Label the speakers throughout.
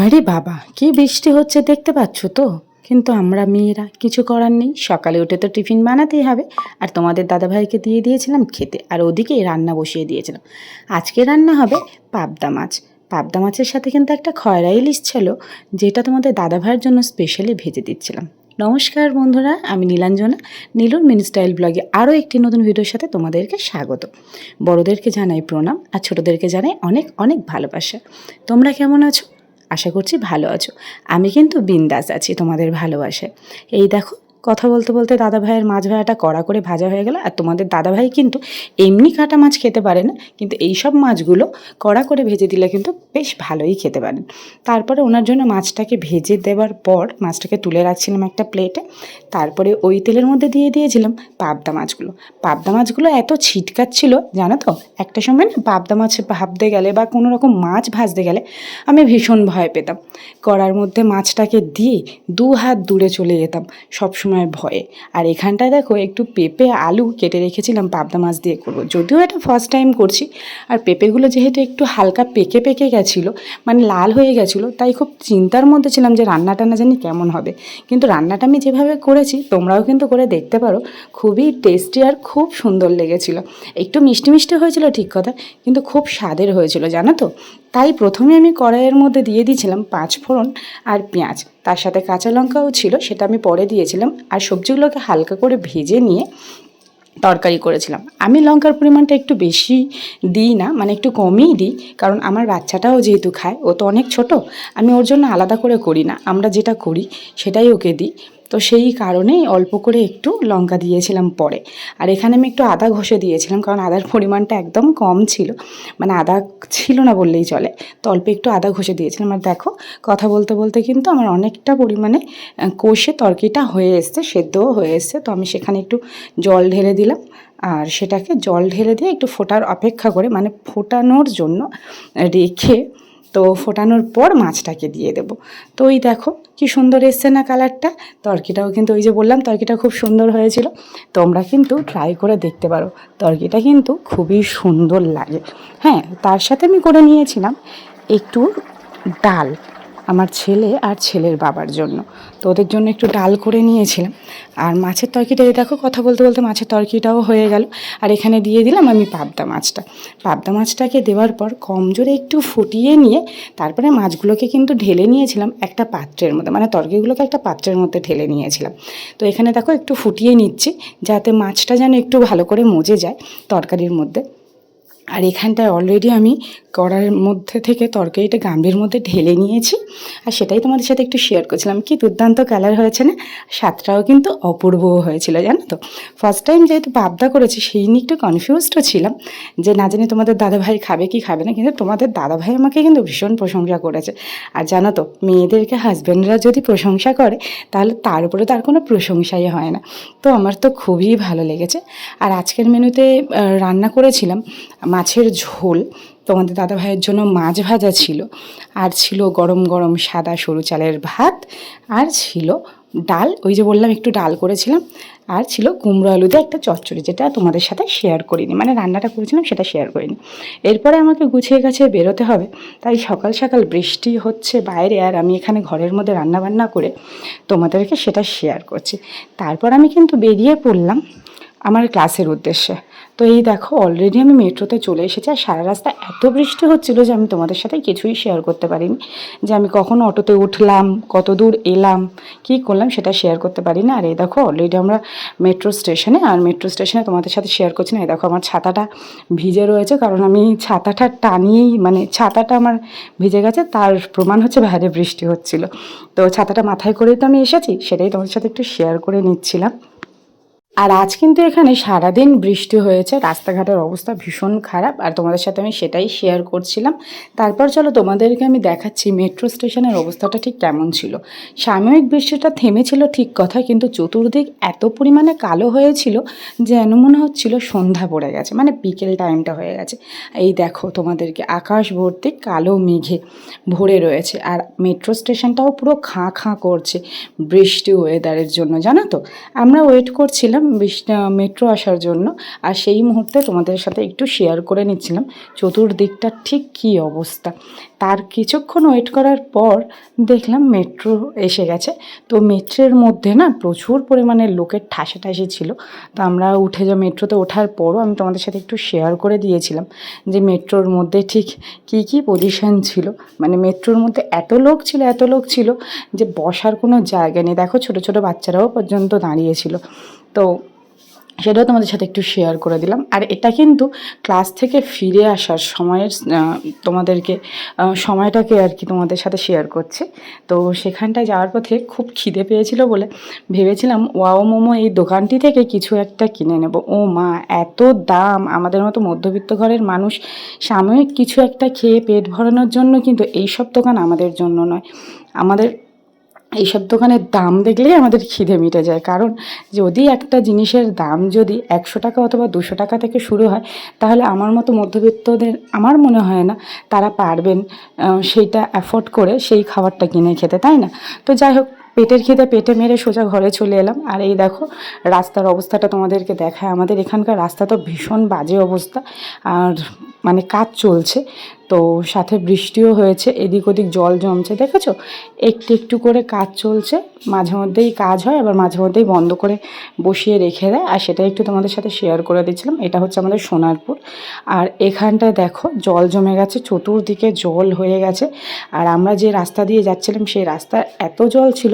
Speaker 1: বাবারে বাবা, কি বৃষ্টি হচ্ছে দেখতে পাচ্ছ তো। কিন্তু আমরা মেয়েরা কিছু করার নেই, সকালে উঠে তো টিফিন বানাতেই হবে। আর তোমাদের দাদাভাইকে দিয়ে দিয়েছিলাম খেতে, আর ওদিকে রান্না বসিয়ে দিয়েছিলাম। আজকে রান্না হবে পাবদা মাছ। পাবদা মাছের সাথে কিন্তু একটা খয়রা ইলিশ ছিল, যেটা তোমাদের দাদাভাইয়ের জন্য স্পেশালি ভেজে দিচ্ছিলাম। নমস্কার বন্ধুরা, আমি নীলাঞ্জনা। নীলুর মিনি স্টাইল ব্লগে আরও একটি নতুন ভিডিওর সাথে তোমাদেরকে স্বাগত। বড়োদেরকে জানাই প্রণাম, আর ছোটোদেরকে জানাই অনেক অনেক ভালোবাসা। তোমরা কেমন আছো? আশা করছি ভালো আছো। আমি কিন্তু বিন্দাস আছি তোমাদের ভালোবাসায়। এই দেখো, কথা বলতে বলতে দাদা ভাইয়ের মাছ ভাজাটা কড়া করে ভাজা হয়ে গেল। আর তোমাদের দাদা ভাই কিন্তু এমনি কাটা মাছ খেতে পারে না, কিন্তু এই সব মাছগুলো কড়া করে ভেজে দিলে কিন্তু বেশ ভালোই খেতে পারেন। তারপরে ওনার জন্য মাছটাকে ভেজে দেওয়ার পর মাছটাকে তুলে রাখছিলাম একটা প্লেটে। তারপরে ওই তেলের মধ্যে দিয়ে দিয়েছিলাম পাবদা মাছগুলো। পাবদা মাছগুলো এত ছিটকাচ্ছিল জানো তো, একটা সময় না পাবদা মাছ ভাবতে গেলে বা কোনো রকম মাছ ভাজতে গেলে আমি ভীষণ ভয় পেতাম। কড়ার মধ্যে মাছটাকে দিয়ে 2 হাত দূরে চলে যেতাম সবসময় ভয়ে। আর এখানটায় দেখো, একটু পেঁপে আলু কেটে রেখেছিলাম পাবদা মাছ দিয়ে করবো, যদিও এটা ফার্স্ট টাইম করছি। আর পেঁপেগুলো যেহেতু একটু হালকা পেকে পেকে গেছিলো, মানে লাল হয়ে গেছিলো, তাই খুব চিন্তার মধ্যে ছিলাম যে রান্নাটা না জানি কেমন হবে। কিন্তু রান্নাটা আমি যেভাবে করেছি, তোমরাও কিন্তু করে দেখতে পারো, খুবই টেস্টি আর খুব সুন্দর লেগেছিলো। একটু মিষ্টি মিষ্টি হয়েছিল ঠিক কথা, কিন্তু খুব স্বাদের হয়েছিল জানো তো। তাই প্রথমে আমি কড়াইয়ের মধ্যে দিয়ে দিয়েছিলাম 5 ফোড়ন আর পেঁয়াজ, তার সাথে কাঁচা লঙ্কাও ছিল, সেটা আমি পরে দিয়েছিলাম। আর সবজিগুলোকে হালকা করে ভেজে নিয়ে তরকারি করেছিলাম। আমি লঙ্কার পরিমাণটা একটু বেশি দিই না, মানে একটু কমই দিই, কারণ আমার বাচ্চাটাও যেহেতু খায়, ও তো অনেক ছোট। আমি ওর জন্য আলাদা করে করি না, আমরা যেটা করি সেটাই ওকে দিই। তো সেই কারণেই অল্প করে একটু লঙ্কা দিয়েছিলাম পরে। আর এখানে আমি একটু আদা ঘষে দিয়েছিলাম, কারণ আদার পরিমাণটা একদম কম ছিল, মানে আদা ছিল না বললেই চলে। তো অল্প একটু আদা ঘষে দিয়েছিলাম। আর দেখো, কথা বলতে বলতে কিন্তু আমার অনেকটা পরিমাণে কষে তরকারিটা হয়ে এসছে, সেদ্ধও হয়ে এসছে। তো আমি সেখানে একটু জল ঢেলে দিলাম, আর সেটাকে জল ঢেলে দিয়ে একটু ফোটার অপেক্ষা করে, মানে ফোটানোর জন্য রেখে, তো ফোটানোর পর মাছটাকে দিয়ে দেব। তো ওই দেখো কি সুন্দর এসছে না কালারটা। তরকিটাও কিন্তু ওই যে বললাম, তরকিটা খুব সুন্দর হয়েছিল। তোমরা কিন্তু ট্রাই করে দেখতে পারো, তরকিটা কিন্তু খুবই সুন্দর লাগে। হ্যাঁ, তার সাথে আমি করে নিয়েছিলাম একটু ডাল, আমার ছেলে আর ছেলের বাবার জন্য। তো ওদের জন্য একটু ডাল করে নিয়েছিলাম। আর মাছের তরকারিটা, দেখো কথা বলতে বলতে মাছের তরকারিটাও হয়ে গেল। আর এখানে দিয়ে দিলাম আমি পাবদা মাছটা। পাবদা মাছটাকে দেওয়ার পর কম জোরে একটু ফুটিয়ে নিয়ে তারপরে মাছগুলোকে কিন্তু ঢেলে নিয়েছিলাম একটা পাত্রের মধ্যে, মানে তরকারিগুলোকে একটা পাত্রের মধ্যে ঢেলে নিয়েছিলাম। তো এখানে দেখো একটু ফুটিয়ে নিচ্ছি, যাতে মাছটা যেন একটু ভালো করে মজে যায় তরকারির মধ্যে। আর এখানটায় অলরেডি আমি কড়াইয়ের মধ্যে থেকে তরকারিটা গামলির মধ্যে ঢেলে নিয়েছি, আর সেটাই তোমাদের সাথে একটু শেয়ার করছিলাম। কি দুর্দান্ত কালার হয়েছে না, স্বাদটাও কিন্তু অপূর্ব হয়েছিল জানো তো। ফার্স্ট টাইম যেহেতু পাবদা করেছি, সেই নিয়ে একটু কনফিউজডও ছিলাম যে না জানি তোমাদের দাদাভাই খাবে কি খাবে না, কিন্তু তোমাদের দাদাভাই আমাকে কিন্তু ভীষণ প্রশংসা করেছে। আর জানো তো, মেয়েদেরকে হাজব্যান্ডরা যদি প্রশংসা করে, তাহলে তার উপরে তার কোনো প্রশংসাই হয় না। তো আমার তো খুবই ভালো লেগেছে। আর আজকের মেনুতে রান্না করেছিলাম মাছের ঝোল, তোমাদের দাদা ভাইয়ের জন্য মাছ ভাজা ছিল, আর ছিল গরম গরম সাদা সরু চালের ভাত, আর ছিল ডাল, ওই যে বললাম একটু ডাল করেছিলাম, আর ছিল কুমড়ো আলু দিয়ে একটা চচ্চড়ি, যেটা তোমাদের সাথে শেয়ার করিনি, মানে রান্নাটা করেছিলাম সেটা শেয়ার করিনি। এরপরে আমাকে গুছিয়ে গাছিয়ে বেরোতে হবে, তাই সকাল সকাল বৃষ্টি হচ্ছে বাইরে, আর আমি এখানে ঘরের মধ্যে রান্নাবান্না করে তোমাদেরকে সেটা শেয়ার করছি। তারপর আমি কিন্তু বেরিয়ে পড়লাম আমার ক্লাসের উদ্দেশ্যে। তো এই দেখো, অলরেডি আমি মেট্রোতে চলে এসেছি। আর সারা রাস্তা এত বৃষ্টি হচ্ছিলো যে আমি তোমাদের সাথে কিছুই শেয়ার করতে পারিনি, যে আমি কখন অটোতে উঠলাম, কত দূর এলাম, কী করলাম সেটা শেয়ার করতে পারি না। আর এই দেখো অলরেডি আমরা মেট্রো স্টেশনে, আর মেট্রো স্টেশনে তোমাদের সাথে শেয়ার করছি না। এই দেখো আমার ছাতাটা ভিজে রয়েছে, কারণ আমি ছাতাটা টানিয়েই, মানে ছাতাটা আমার ভিজে গেছে, তার প্রমাণ হচ্ছে বাইরে বৃষ্টি হচ্ছিলো। তো ছাতাটা মাথায় করেই তো আমি এসেছি, সেটাই তোমাদের সাথে একটু শেয়ার করে নিচ্ছিলাম। আর আজ কিন্তু এখানে সারাদিন বৃষ্টি হয়েছে, রাস্তাঘাটের অবস্থা ভীষণ খারাপ, আর তোমাদের সাথে আমি সেটাই শেয়ার করছিলাম। তারপর চলো তোমাদেরকে আমি দেখাচ্ছি মেট্রো স্টেশনের অবস্থাটা ঠিক কেমন ছিল। সাময়িক বৃষ্টিটা থেমেছিল ঠিক কথা, কিন্তু চতুর্দিক এত পরিমাণে কালো হয়েছিল যেন মনে হচ্ছিল সন্ধ্যা পড়ে গেছে, মানে বিকেল টাইমটা হয়ে গেছে। এই দেখো তোমাদেরকে আকাশ ভর্তি কালো মেঘে ভরে রয়েছে, আর মেট্রো স্টেশনটাও পুরো খাঁ খাঁ করছে বৃষ্টি ওয়েদারের জন্য জানো তো। আমরা ওয়েট করছিলাম মেট্রো আসার জন্য, আর সেই মুহূর্তে তোমাদের সাথে একটু শেয়ার করে নিচ্ছিলাম চতুর্দিকটা ঠিক কী অবস্থা। তার কিছুক্ষণ ওয়েট করার পর দেখলাম মেট্রো এসে গেছে। তো মেট্রোর মধ্যে না প্রচুর পরিমাণে লোকের ঠাসাঠাসি ছিল। তো আমরা মেট্রোতে ওঠার পরও আমি তোমাদের সাথে একটু শেয়ার করে দিয়েছিলাম যে মেট্রোর মধ্যে ঠিক কী কী পজিশন ছিল। মানে মেট্রোর মধ্যে এত লোক ছিল যে বসার কোনো জায়গা নেই। দেখো ছোট ছোট বাচ্চারাও পর্যন্ত দাঁড়িয়েছিল। তো সেটাও তোমাদের সাথে একটু শেয়ার করে দিলাম। আর এটা কিন্তু ক্লাস থেকে ফিরে আসার সময়ের তোমাদেরকে সময়টাকে আর কি তোমাদের সাথে শেয়ার করছি। তো সেখানটায় যাওয়ার পথে খুব খিদে পেয়েছিল বলে ভেবেছিলাম ওয়াও মোমো এই দোকানটি থেকে কিছু একটা কিনে নেব। ও মা, এত দাম! আমাদের মতো মধ্যবিত্ত ঘরের মানুষ সাময়িক কিছু একটা খেয়ে পেট ভরানোর জন্য কিন্তু এইসব দোকান আমাদের জন্য নয়। আমাদের এইসব দোকানের দাম দেখলেই আমাদের খিদে মিটে যায়। কারণ যদি একটা জিনিসের দাম যদি 100 টাকা অথবা 200 টাকা থেকে শুরু হয়, তাহলে আমার মতো মধ্যবিত্তদের আমার মনে হয় না তারা পারবেন সেইটা অ্যাফোর্ড করে সেই খাবারটা কিনে খেতে, তাই না? তো যাই হোক, পেটের খিদে পেটে মেরে সোজা ঘরে চলে এলাম। আর এই দেখো রাস্তার অবস্থাটা তোমাদেরকে দেখায়। আমাদের এখানকার রাস্তা তো ভীষণ বাজে অবস্থা, আর মানে কাজ চলছে, তো সাথে বৃষ্টিও হয়েছে, এদিক ওদিক জল জমছে, দেখেছো? একটু একটু করে কাজ চলছে, মাঝে মধ্যেই কাজ হয় আবার মাঝে মধ্যেই বন্ধ করে বসিয়ে রেখে দেয়। আর সেটা একটু তোমাদের সাথে শেয়ার করে দিচ্ছিলাম। এটা হচ্ছে আমাদের সোনারপুর। আর এখানটায় দেখো জল জমে গেছে, চতুর্দিকে জল হয়ে গেছে। আর আমরা যে রাস্তা দিয়ে যাচ্ছিলাম সেই রাস্তায় এত জল ছিল,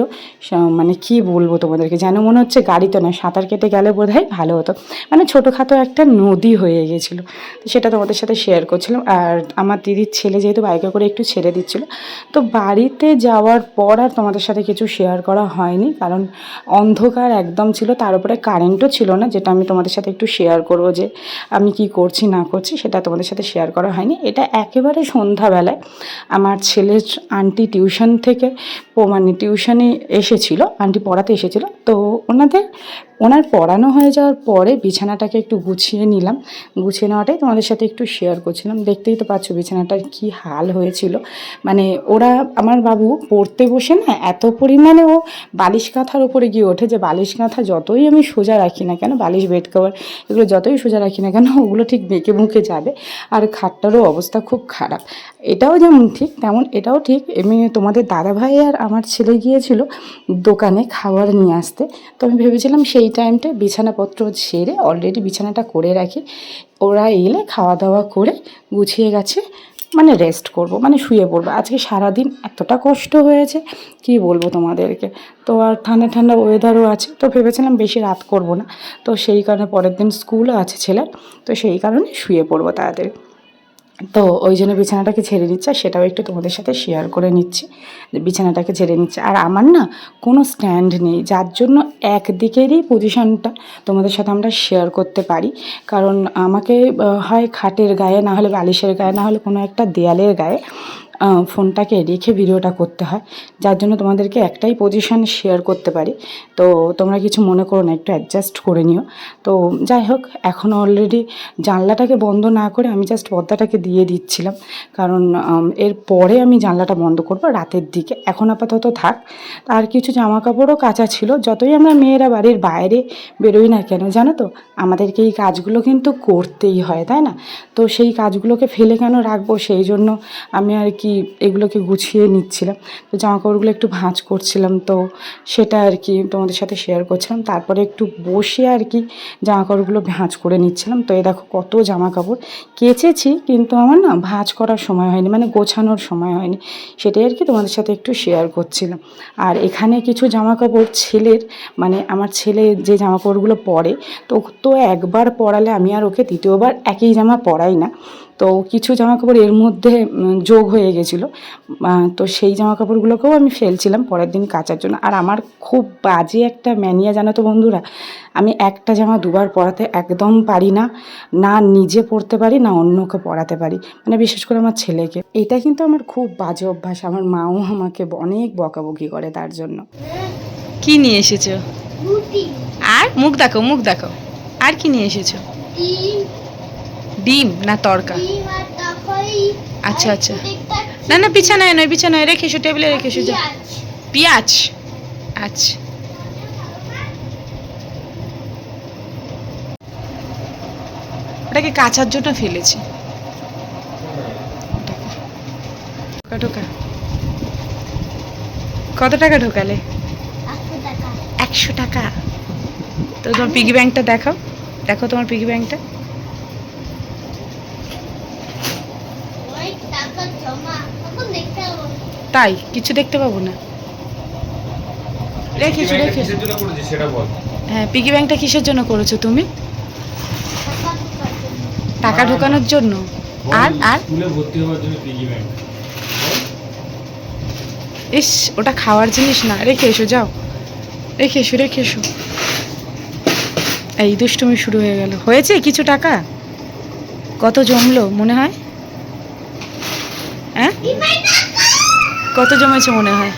Speaker 1: মানে কি বলবো তোমাদেরকে, যেন মনে হচ্ছে গাড়িতে না, সাঁতার কেটে গেলে বোধহয় ভালো হতো। মানে ছোটোখাটো একটা নদী হয়ে গেছিলো। তো সেটা তোমাদের সাথে শেয়ার করছিলাম। আর আমার দিদির ছেলে যেহেতু বাইকে করে একটু ছেড়ে দিচ্ছিলো, তো বাড়িতে যাওয়ার পর আর তোমাদের সাথে কিছু শেয়ার করা হয়নি, কারণ অন্ধকার একদম ছিল, তার উপরে কারেন্টও ছিল না। যেটা আমি তোমাদের সাথে একটু শেয়ার করবো যে আমি কি করছি না করছি, সেটা তোমাদের সাথে শেয়ার করা হয়নি। এটা একেবারে সন্ধ্যাবেলায় আমার ছেলের আন্টি টিউশন থেকে মানে টিউশনে এসেছিলো, আন্টি পড়াতে এসেছিলো। তো ওনার পড়ানো হয়ে যাওয়ার পরে বিছানাটাকে একটু গুছিয়ে নিলাম। গুছিয়ে নেওয়াটাই তোমাদের সাথে একটু শেয়ার করছিলাম। দেখতেই তো পাচ্ছ বিছানাটার কি হাল হয়েছিল। মানে আমার বাবু পড়তে বসে না এত পরিমাণে ও বালিশ কাঁথার উপরে গিয়ে ওঠে যে বালিশ কাঁথা যতই আমি সোজা রাখি না কেন, বালিশ বেড কভার এগুলো যতই সোজা রাখি না কেন, ওগুলো ঠিক বেঁকে মুখে যাবে। আর খাটটারও অবস্থা খুব খারাপ। এটাও যেমন ঠিক তেমন এটাও ঠিক। এমনি তোমাদের দাদাভাই আর আমার ছেলে গিয়েছিল দোকানে খাবার নিয়ে আসতে। তো আমি ভেবেছিলাম সেই টাইমটা বিছানাপত্র ছেড়ে অলরেডি বিছানাটা করে রাখি, ওরা এলে খাওয়া দাওয়া করে গুছিয়ে গেছে, মানে রেস্ট করব, মানে শুয়ে পড়বো। আজকে সারাদিন এতটা কষ্ট হয়েছে কি বলবো তোমাদেরকে। তো আর ঠান্ডা ঠান্ডা ওয়েদারও আছে, তো ভেবেছিলাম বেশি রাত করব না। তো সেই কারণে পরের দিন স্কুলও আছে ছেলের, তো সেই কারণে শুয়ে পড়বো তাড়াতাড়ি। তো ওই জন্য বিছানাটাকে ঝেড়ে নিচ্ছে, আর সেটাও একটু তোমাদের সাথে শেয়ার করে নিচ্ছি যে বিছানাটাকে ঝেড়ে নিচ্ছে। আর আমার না কোনো স্ট্যান্ড নেই, যার জন্য একদিকেরই পজিশনটা তোমাদের সাথে আমরা শেয়ার করতে পারি। কারণ আমাকে হয় খাটের গায়ে, না হলে বালিশের গায়ে, না হলে কোনো একটা দেয়ালের গায়ে ফোনটাকে রেখে ভিডিওটা করতে হয়, যার জন্য তোমাদেরকে একটাই পজিশন শেয়ার করতে পারি। তো তোমরা কিছু মনে করো না, একটু অ্যাডজাস্ট করে নিও। তো যাই হোক, এখন অলরেডি জানলাটাকে বন্ধ না করে আমি জাস্ট পর্দাটাকে দিয়ে দিচ্ছিলাম, কারণ এর পরে আমি জানলাটা বন্ধ করব রাতের দিকে। এখন আপাতত থাক। আর কিছু জামা কাপড়ও কাচা ছিল। যতই আমরা মেয়েরা বাড়ির বাইরে বেরোই না কেন, জানো তো, আমাদেরকে এই কাজগুলো কিন্তু করতেই হয়, তাই না? তো সেই কাজগুলোকে ফেলে কেন রাখবো, সেই জন্য আমি আর কি এগুলোকে গুছিয়ে নিচ্ছিলাম। তো জামাকাপড়গুলো একটু ভাঁজ করছিলাম, তো সেটা আর কি তোমাদের সাথে শেয়ার করছিলাম। তারপরে একটু বসে আর কি জামাকাপড়গুলো ভাঁজ করে নিচ্ছিলাম। তো এই দেখো কত জামাকাপড় কেচেছি, কিন্তু আমার না ভাঁজ করার সময় হয়নি, মানে গোছানোর সময় হয়নি। সেটাই আর কি তোমাদের সাথে একটু শেয়ার করছিলাম। আর এখানে কিছু জামাকাপড় ছেলের, মানে আমার ছেলে যে জামাকাপড়গুলো পরে, তো একবার পরালে আমি আর ওকে দ্বিতীয়বার একই জামা পরাই না। তো কিছু জামাকাপড় এর মধ্যে যোগ হয়ে গেছিলো, তো সেই জামাকাপড়গুলোকেও আমি ফেলছিলাম পরের দিন কাচার জন্য। আর আমার খুব বাজে একটা ম্যানিয়া, জানো তো বন্ধুরা, আমি একটা জামা দুবার পরাতে একদম পারি না, না নিজে পরতে পারি না অন্যকে পরাতে পারি, মানে বিশেষ করে আমার ছেলেকে। এটা কিন্তু আমার খুব বাজে অভ্যাস, আমার মাও আমাকে অনেক বকাবকি করে তার জন্য। কি নিয়ে এসেছো? আর মুখ দেখো, মুখ দেখো। আর কি নিয়ে এসেছো? ডিম না তরকা? আচ্ছা আচ্ছা, না না বিছানায় নয়, বিছানায় রেখে এসো, টেবিলে রেখে এসো। পেঁয়াজ, আচ্ছা। ওটাকে কাচার জন্য ফেলেছি। ঢোকা কত টাকা ঢোকালে? 100 টাকা। তো তোমার পিগি ব্যাংকটা দেখাও, দেখো তোমার পিগি ব্যাংকটা। তাই কিছু দেখতে পাবো না? রেখেছো রেখেছো। হ্যাঁ, পিগি ব্যাংকটা কিসের জন্য করেছো তুমি? টাকা ঢোকানোর জন্য। আর আর
Speaker 2: স্কুলে ভর্তি হওয়ার জন্য পিগি ব্যাংক।
Speaker 1: ইস, ওটা খাওয়ার জিনিস না, রেখে এসো, যাও রেখে এসো রেখে এসো। এই দুষ্টুমি শুরু হয়ে গেল। হয়েছে কিছু টাকা? কত জমলো মনে হয়? হ্যাঁ, কত জমেছে মনে হয়?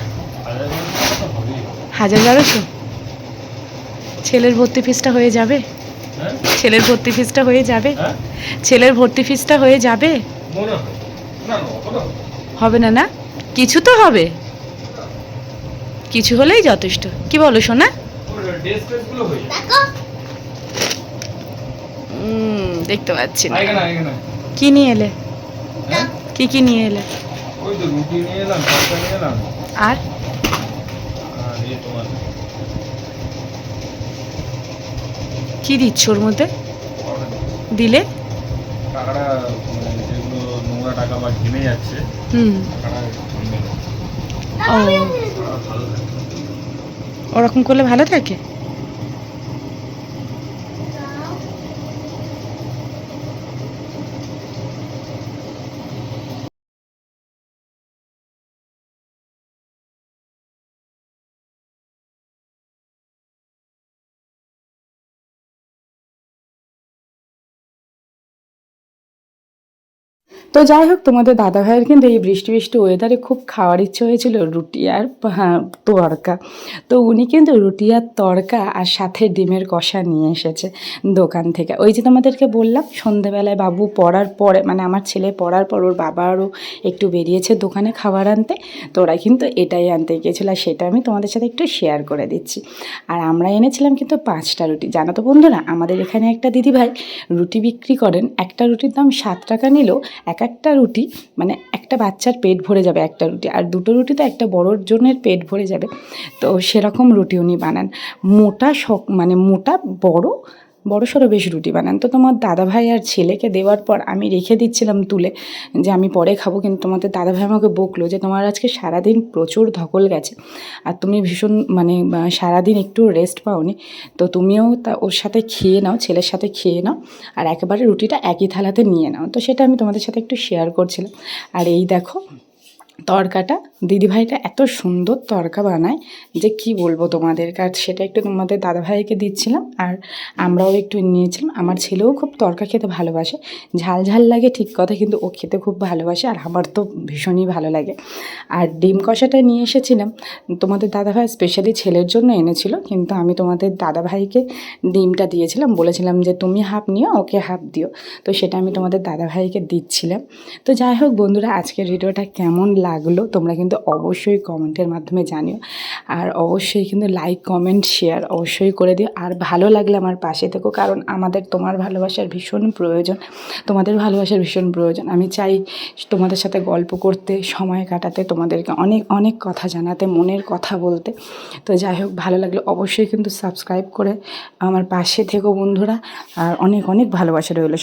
Speaker 1: 1000-1200। ছেলের ভর্তি ফিসটা হয়ে যাবে? ছেলের ভর্তি ফিসটা হয়ে যাবে? ছেলের ভর্তি ফিসটা হয়ে যাবে? হবে না? না কিছু তো হবে, কিছু হলেই যথেষ্ট। কি বলো সোনা? দেখতে পাচ্ছি না। কি নিয়ে এলে? কি কি নিয়ে এলে?
Speaker 2: ওই তো রুটি নিয়ে এলাম, তরকা নিয়ে এলাম।
Speaker 1: আর
Speaker 2: এই তোমার
Speaker 1: কি দিচ্ছ ওর মধ্যে? দিলে
Speaker 2: টাকাটা যেগুলো নোংরা টাকা বা ঘেমে যাচ্ছে, টাকাটা ঘেমে
Speaker 1: ও, ওরকম করলে ভালো থাকে। তো যাই হোক, তোমাদের দাদা ভাইয়ের কিন্তু এই বৃষ্টি বৃষ্টি ওয়েদারে খুব খাওয়ার ইচ্ছে হয়েছিল রুটি আর তড়কা। তো উনি কিন্তু রুটি আর তড়কা আর সাথে ডিমের কষা নিয়ে এসেছে দোকান থেকে। ওই যে তোমাদেরকে বললাম সন্ধেবেলায় বাবু পড়ার পরে, মানে আমার ছেলে পড়ার পর ওর বাবা আরও একটু বেরিয়েছে দোকানে খাবার আনতে, তো ওরা কিন্তু এটাই আনতে গিয়েছিলো, আর সেটা আমি তোমাদের সাথে একটু শেয়ার করে দিচ্ছি। আর আমরা এনেছিলাম কিন্তু 5টা রুটি। জানো তো বন্ধুরা, আমাদের এখানে একটা দিদিভাই রুটি বিক্রি করেন, একটা রুটির দাম 7 টাকা নিলেও একটা রুটি মানে একটা বাচ্চার পেট ভরে যাবে একটা রুটি, আর 2টো রুটি তো একটা বড়োর জনের পেট ভরে যাবে। তো সেরকম রুটি উনি বানান, মোটা মানে মোটা বড় সড়ো বেশ রুটি বানান। তো তোমার দাদাভাই আর ছেলেকে দেওয়ার পর আমি রেখে দিচ্ছিলাম তুলে, যে আমি পরে খাবো, কিন্তু তোমাদের দাদাভাই আমাকে বকলো যে তোমার আজকে সারাদিন প্রচুর ধকল গেছে আর তুমি ভীষণ মানে সারাদিন একটু রেস্ট পাওনি, তো তুমিও ওর সাথে খেয়ে নাও, ছেলের সাথে খেয়ে নাও, আর একেবারে রুটিটা একই থালাতে নিয়ে নাও। তো সেটা আমি তোমাদের সাথে একটু শেয়ার করছিলাম। আর এই দেখো তড়কাটা, দিদিভাইটা এত সুন্দর তড়কা বানায় যে কি বলবো তোমাদের কাছে, সেটা একটু তোমাদের দাদাভাইকে দিচ্ছিলাম আর আমরাও একটু নিয়েছিলাম। আমার ছেলেও খুব তড়কা খেতে ভালোবাসে, ঝাল ঝাল লাগে ঠিক কথা, কিন্তু ও খেতে খুব ভালোবাসে আর আমার তো ভীষণই ভালো লাগে। আর ডিম কষাটা নিয়ে এসেছিলাম তোমাদের দাদাভাই স্পেশালি ছেলের জন্য এনেছিল, কিন্তু আমি তোমাদের দাদাভাইকে ডিমটা দিয়েছিলাম, বলেছিলাম যে তুমি হাফ নিও, ওকে হাফ দিও, তো সেটা আমি তোমাদের দাদাভাইকে দিচ্ছিলাম। তো যাই হোক বন্ধুরা, আজকের ভিডিওটা কেমন লাগলো তোমরা কিন্তু অবশ্যই কমেন্টের মাধ্যমে জানিও, আর অবশ্যই কিন্তু লাইক কমেন্ট শেয়ার অবশ্যই করে দিও। আর ভালো লাগলে আমার পাশে থেকো, কারণ আমাদের তোমার ভালোবাসার ভীষণ প্রয়োজন, তোমাদের ভালোবাসার ভীষণ প্রয়োজন। আমি চাই তোমাদের সাথে গল্প করতে, সময় কাটাতে, তোমাদেরকে অনেক অনেক কথা জানাতে, মনের কথা বলতে। তো যাই হোক, ভালো লাগলে অবশ্যই কিন্তু সাবস্ক্রাইব করে আমার পাশে থেকো বন্ধুরা, আর অনেক অনেক ভালোবাসা রইলো।